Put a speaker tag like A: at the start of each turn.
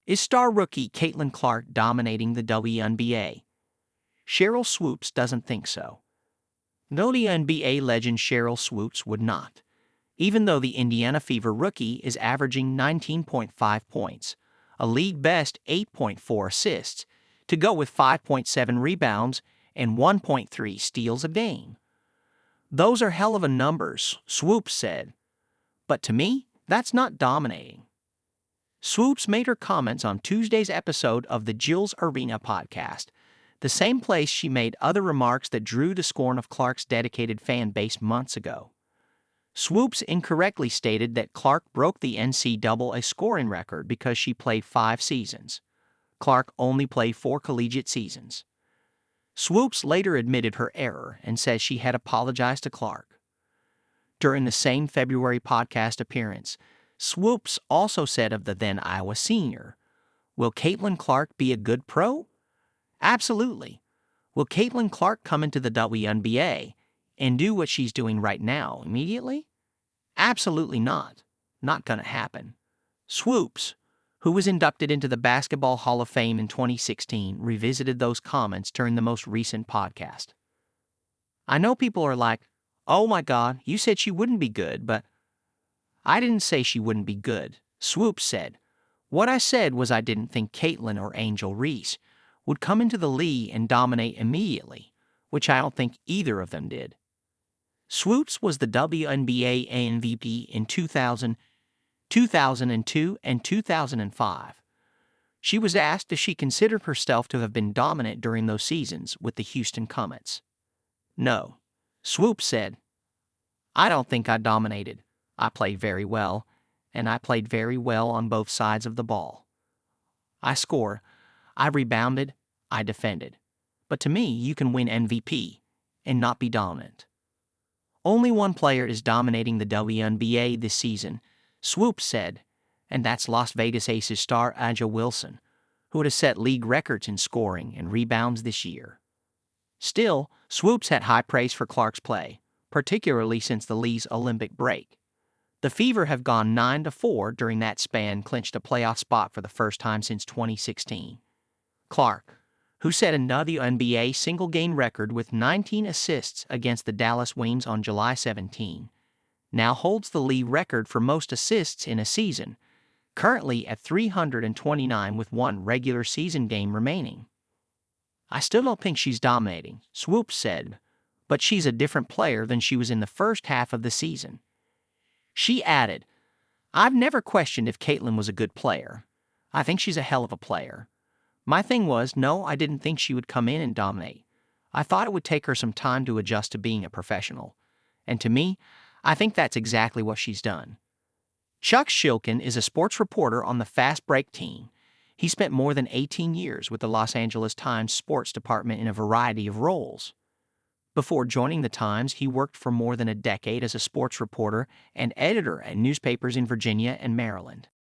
A: Is star rookie Caitlin Clark dominating the WNBA? Sheryl Swoopes doesn't think so. WNBA legend Sheryl Swoopes would not, even though the Indiana Fever rookie is averaging 19.5 points, a league-best 8.4 assists, to go with 5.7 rebounds and 1.3 steals a game. Those are hell of a numbers, Swoopes said. But to me, that's not dominating. Swoopes made her comments on Tuesday's episode of the Jill's Arena podcast, the same place she made other remarks that drew the scorn of Clark's dedicated fan base months ago. Swoopes incorrectly stated that Clark broke the NCAA scoring record because she played 5 seasons. Clark only played 4 collegiate seasons. Swoopes later admitted her error and says she had apologized to Clark. During the same February podcast appearance, Swoopes also said of the then Iowa senior, "Will Caitlin Clark be a good pro? Absolutely. Will Caitlin Clark come into the WNBA and do what she's doing right now immediately? Absolutely not. Not gonna happen." Swoopes, who was inducted into the Basketball Hall of Fame in 2016, revisited those comments during the most recent podcast. "I know people are like, oh my God, you said she wouldn't be good, but I didn't say she wouldn't be good," Swoopes said. "What I said was I didn't think Caitlin or Angel Reese would come into the league and dominate immediately, which I don't think either of them did." Swoopes was the WNBA MVP in 2000, 2002, and 2005. She was asked if she considered herself to have been dominant during those seasons with the Houston Comets. "No," Swoopes said. "I don't think I dominated. I played very well, and I played very well on both sides of the ball. I scored, I rebounded, I defended. But to me, you can win MVP and not be dominant. Only one player is dominating the WNBA this season," Swoopes said, and that's Las Vegas Aces star A'ja Wilson, who would have set league records in scoring and rebounds this year. Still, Swoopes had high praise for Clark's play, particularly since the league's Olympic break. The Fever have gone 9-4 during that span, clinched a playoff spot for the first time since 2016. Clark, who set a WNBA single-game record with 19 assists against the Dallas Wings on July 17, now holds the league record for most assists in a season, currently at 329 with 1 regular season game remaining. "I still don't think she's dominating," Swoopes said, "but she's a different player than she was in the first half of the season." She added, "I've never questioned if Caitlin was a good player. I think she's a hell of a player. My thing was, no, I didn't think she would come in and dominate. I thought it would take her some time to adjust to being a professional. And to me, I think that's exactly what she's done." Chuck Shilkin is a sports reporter on the Fast Break team. He spent more than 18 years with the Los Angeles Times sports department in a variety of roles. Before joining the Times, he worked for more than a decade as a sports reporter and editor at newspapers in Virginia and Maryland.